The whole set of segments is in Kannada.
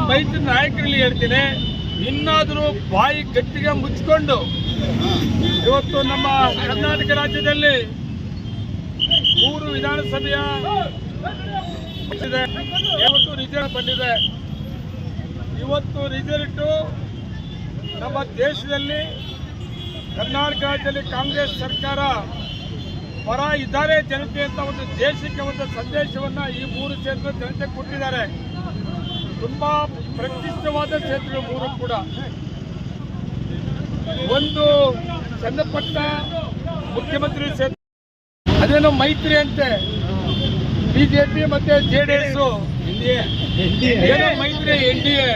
ಮೈತ್ರಿ ನಾಯಕರಲ್ಲಿ ಹೇಳ್ತೀನಿ, ಇನ್ನಾದರೂ ಬಾಯಿ ಗಟ್ಟಿಗೆ ಮುಚ್ಚಿಕೊಂಡು ಇವತ್ತು ನಮ್ಮ ಕರ್ನಾಟಕ ರಾಜ್ಯದಲ್ಲಿ 3 ವಿಧಾನಸಭೆಯ ಇವತ್ತು ರಿಸಲ್ಟ್ ಬಂದಿದೆ. ಇವತ್ತು ರಿಸಲ್ಟ್ ನಮ್ಮ ದೇಶದಲ್ಲಿ ಕರ್ನಾಟಕ ರಾಜ್ಯದಲ್ಲಿ ಕಾಂಗ್ರೆಸ್ ಸರ್ಕಾರ ಪರ ಇದ್ದಾರೆ ಜನತೆ ಅಂತ ಒಂದು ದೇಶಕ್ಕೆ ಒಂದು ಸಂದೇಶವನ್ನ ಈ 3 ಕ್ಷೇತ್ರ ಜನತೆ ಕೊಟ್ಟಿದ್ದಾರೆ. ತುಂಬಾ ಪ್ರತಿಷ್ಠವಾದ ಕ್ಷೇತ್ರಗಳು 3 ಕೂಡ. ಒಂದು ಚನ್ನಪಟ್ಟಣ ಮುಖ್ಯಮಂತ್ರಿ ಕ್ಷೇತ್ರ, ಅದೇನೋ ಮೈತ್ರಿ ಅಂತೆ, ಬಿಜೆಪಿ ಮತ್ತೆ ಜೆಡಿಎಸ್ ಏನೋ ಮೈತ್ರಿ NDA.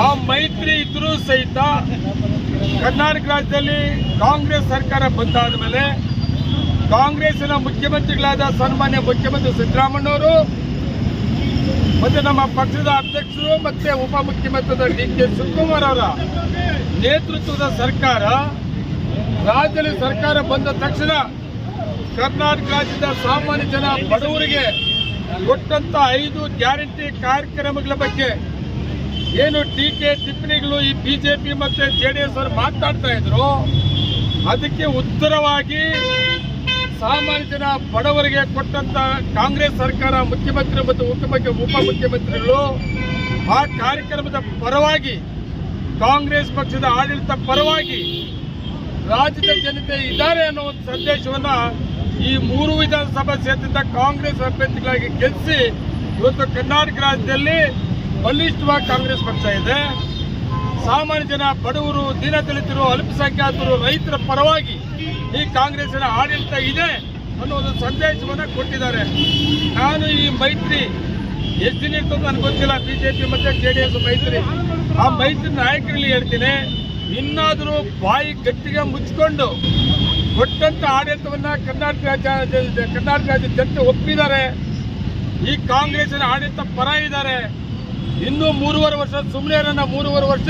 ಆ ಮೈತ್ರಿ ಇದ್ರೂ ಸಹಿತ ಕರ್ನಾಟಕ ರಾಜ್ಯದಲ್ಲಿ ಕಾಂಗ್ರೆಸ್ ಸರ್ಕಾರ ಬಂದಾದ ಮೇಲೆ ಕಾಂಗ್ರೆಸ್ನ ಮುಖ್ಯಮಂತ್ರಿಗಳಾದ ಸನ್ಮಾನ್ಯ ಮುಖ್ಯಮಂತ್ರಿ ಸಿದ್ದರಾಮಯ್ಯನವರು ಮತ್ತೆ ನಮ್ಮ ಪಕ್ಷದ ಅಧ್ಯಕ್ಷರು ಮತ್ತೆ ಉಪಮುಖ್ಯಮಂತ್ರಿ DK ಶಿವಕುಮಾರ್ ಅವರ ನೇತೃತ್ವದ ಸರ್ಕಾರ ರಾಜ್ಯದಲ್ಲಿ ಸರ್ಕಾರ ಬಂದ ತಕ್ಷಣ ಕರ್ನಾಟಕ ರಾಜ್ಯದ ಸಾಮಾನ್ಯ ಜನ ಬಡವರಿಗೆ ಕೊಟ್ಟಂತ 5 ಗ್ಯಾರಂಟಿ ಕಾರ್ಯಕ್ರಮಗಳ ಬಗ್ಗೆ ಏನು ಟೀಕೆ ಟಿಪ್ಪಣಿಗಳು ಈ ಬಿಜೆಪಿ ಮತ್ತೆ ಜೆಡಿಎಸ್ ಅವರು ಮಾತಾಡ್ತಾ ಇದ್ರು, ಅದಕ್ಕೆ ಉತ್ತರವಾಗಿ ಸಾಮಾನ್ಯ ಜನ ಬಡವರಿಗೆ ಕೊಟ್ಟಂತ ಕಾಂಗ್ರೆಸ್ ಸರ್ಕಾರ ಮುಖ್ಯಮಂತ್ರಿ ಮತ್ತು ಉಪಮುಖ್ಯಮಂತ್ರಿಗಳು ಆ ಕಾರ್ಯಕ್ರಮದ ಪರವಾಗಿ ಕಾಂಗ್ರೆಸ್ ಪಕ್ಷದ ಆಡಳಿತ ಪರವಾಗಿ ರಾಜ್ಯದ ಜನತೆ ಇದ್ದಾರೆ ಅನ್ನೋ ಒಂದು ಸಂದೇಶವನ್ನ ಈ 3 ವಿಧಾನಸಭಾ ಕ್ಷೇತ್ರದ ಕಾಂಗ್ರೆಸ್ ಅಭ್ಯರ್ಥಿಗಳಾಗಿ ಗೆಲ್ಲಿಸಿ ಇವತ್ತು ಕರ್ನಾಟಕ ರಾಜ್ಯದಲ್ಲಿ ಬಲಿಷ್ಠವಾಗಿ ಕಾಂಗ್ರೆಸ್ ಪಕ್ಷ ಇದೆ. ಸಾಮಾನ್ಯ ಜನ ಬಡವರು, ದೀನದಲಿತರು, ಅಲ್ಪಸಂಖ್ಯಾತರು, ರೈತರ ಪರವಾಗಿ ಈ ಕಾಂಗ್ರೆಸ್ನ ಆಡಳಿತ ಇದೆ ಅನ್ನೋ ಒಂದು ಸಂದೇಶವನ್ನ ಕೊಟ್ಟಿದ್ದಾರೆ. ನಾನು ಈ ಮೈತ್ರಿ ಎಷ್ಟು ದಿನ ಇರ್ತದೆ ನನಗೆ ಗೊತ್ತಿಲ್ಲ, ಬಿಜೆಪಿ ಮತ್ತೆ ಜೆಡಿಎಸ್ ಮೈತ್ರಿ. ಆ ಮೈತ್ರಿ ನಾಯಕರಲ್ಲಿ ಹೇಳ್ತೀನಿ, ಇನ್ನಾದರೂ ಬಾಯಿ ಗಟ್ಟಿಗೆ ಮುಚ್ಚಿಕೊಂಡು ಕೊಟ್ಟಂತ ಆಡಳಿತವನ್ನ ಕರ್ನಾಟಕ ರಾಜ್ಯ ಜನತೆ ಒಪ್ಪಿದ್ದಾರೆ. ಈ ಕಾಂಗ್ರೆಸ್ನ ಆಡಳಿತ ಪರ ಇದ್ದಾರೆ. ಇನ್ನೂ 3.5 ವರ್ಷ ಸುಮ್ಮನೆ 3.5 ವರ್ಷ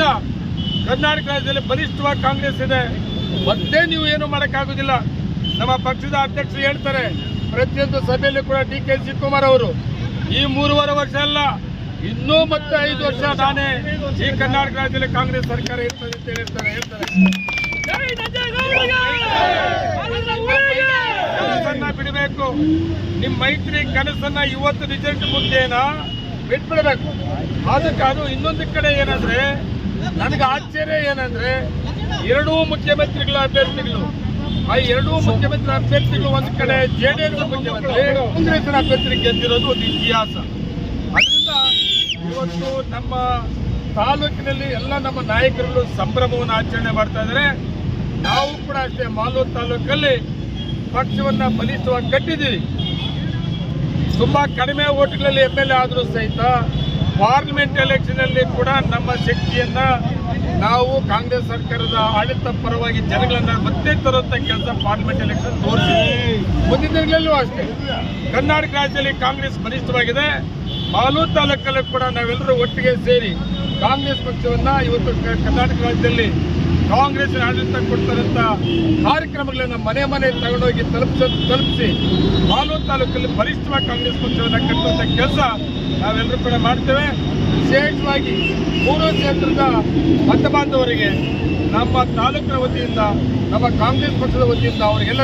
ಕರ್ನಾಟಕ ರಾಜ್ಯದಲ್ಲಿ ಬಲಿಷ್ಠವಾಗಿ ಕಾಂಗ್ರೆಸ್ ಇದೆ. ಮತ್ತೆ ನೀವು ಏನು ಮಾಡೋಕ್ಕಾಗೋದಿಲ್ಲ. ನಮ್ಮ ಪಕ್ಷದ ಅಧ್ಯಕ್ಷರು ಹೇಳ್ತಾರೆ ಪ್ರತಿಯೊಂದು ಸಭೆಯಲ್ಲೂ ಕೂಡ DK ಶಿವಕುಮಾರ್ ಅವರು ಈ 3.5 ವರ್ಷ ಅಲ್ಲ, ಇನ್ನೂ ಮತ್ತೆ 5 ವರ್ಷ ನಾನೇ ಈ ಕರ್ನಾಟಕ ರಾಜ್ಯದಲ್ಲಿ ಕಾಂಗ್ರೆಸ್ ಸರ್ಕಾರ ಇರ್ತದೆ ಅಂತ ಹೇಳ್ತಾರೆ. ಕನಸನ್ನ ಬಿಡಬೇಕು. ನಿಮ್ಮ ಮೈತ್ರಿ ಕನಸನ್ನ ಇವತ್ತು ರಿಸಲ್ಟ್ ಮುಂದೇನ ಬಿಟ್ಬಿಡಬೇಕು. ಅದಕ್ಕೆ ಅದು ಇನ್ನೊಂದು ಕಡೆ ಏನಂದ್ರೆ ನನಗೆ ಆಶ್ಚರ್ಯ ಏನಂದ್ರೆ 2 ಮುಖ್ಯಮಂತ್ರಿಗಳ ಅಭ್ಯರ್ಥಿಗಳು, ಆ 2 ಮುಖ್ಯಮಂತ್ರಿ ಅಭ್ಯರ್ಥಿಗಳು ಒಂದು ಕಡೆ ಜೆಡಿಎಸ್ ಮುಖ್ಯಮಂತ್ರಿ, ಕಾಂಗ್ರೆಸ್ನ ಅಭ್ಯರ್ಥಿ ಗೆದ್ದಿರೋದು ಒಂದು ಇತಿಹಾಸ. ಅದರಿಂದ ಇವತ್ತು ನಮ್ಮ ತಾಲೂಕಿನಲ್ಲಿ ಎಲ್ಲ ನಮ್ಮ ನಾಯಕರುಗಳು ಸಂಭ್ರಮವನ್ನು ಆಚರಣೆ ಮಾಡ್ತಾ ಇದ್ದಾರೆ. ನಾವು ಕೂಡ ಅಷ್ಟೇ ಮಾಲೂರು ತಾಲೂಕಲ್ಲಿ ಪಕ್ಷವನ್ನ ಬಲಿಷ್ಠವಾಗಿ ಕಟ್ಟಿದ್ದೀವಿ. ತುಂಬಾ ಕಡಿಮೆ ಓಟ್ಗಳಲ್ಲಿ MLA ಆದರೂ ಸಹಿತ ಪಾರ್ಲಿಮೆಂಟ್ ಎಲೆಕ್ಷನ್ ಅಲ್ಲಿ ಕೂಡ ನಮ್ಮ ಶಕ್ತಿಯನ್ನ ನಾವು ಕಾಂಗ್ರೆಸ್ ಸರ್ಕಾರದ ಆಡಳಿತ ಪರವಾಗಿ ಜನಗಳನ್ನ ಮತ್ತೆ ತರುವಂತ ಕೆಲಸ ಪಾರ್ಲಿಮೆಂಟ್ ಎಲೆಕ್ಷನ್ ತೋರಿಸಿದೆ. ಮುಂದಿನ ದಿನಗಳಲ್ಲೂ ಅಷ್ಟೇ ಕರ್ನಾಟಕ ರಾಜ್ಯದಲ್ಲಿ ಕಾಂಗ್ರೆಸ್ ಬಲಿಷ್ಠವಾಗಿದೆ. ಮಾಲೂರು ತಾಲೂಕಲ್ಲೂ ಕೂಡ ನಾವೆಲ್ಲರೂ ಒಟ್ಟಿಗೆ ಸೇರಿ ಕಾಂಗ್ರೆಸ್ ಪಕ್ಷವನ್ನ ಇವತ್ತು ಕರ್ನಾಟಕ ರಾಜ್ಯದಲ್ಲಿ ಕಾಂಗ್ರೆಸ್ ಆಡಳಿತ ಕೊಡ್ತಾರಂತ ಕಾರ್ಯಕ್ರಮಗಳನ್ನ ಮನೆ ತಗೊಂಡೋಗಿ ತಲುಪಿಸಿ ಮಾಲೂರು ತಾಲೂಕಲ್ಲಿ ಬಲಿಷ್ಠವಾಗಿ ಕಾಂಗ್ರೆಸ್ ಪಕ್ಷವನ್ನ ಕಟ್ಟುವಂತ ಕೆಲಸ ನಾವೆಲ್ಲರೂ ಕೂಡ ಮಾಡ್ತೇವೆ. ವಿಶೇಷವಾಗಿ 3 ಕ್ಷೇತ್ರದ ಮತ ಬಾಂಧವರಿಗೆ ನಮ್ಮ ತಾಲೂಕಿನ ವತಿಯಿಂದ, ನಮ್ಮ ಕಾಂಗ್ರೆಸ್ ಪಕ್ಷದ ವತಿಯಿಂದ ಅವರಿಗೆಲ್ಲರಿಗೂ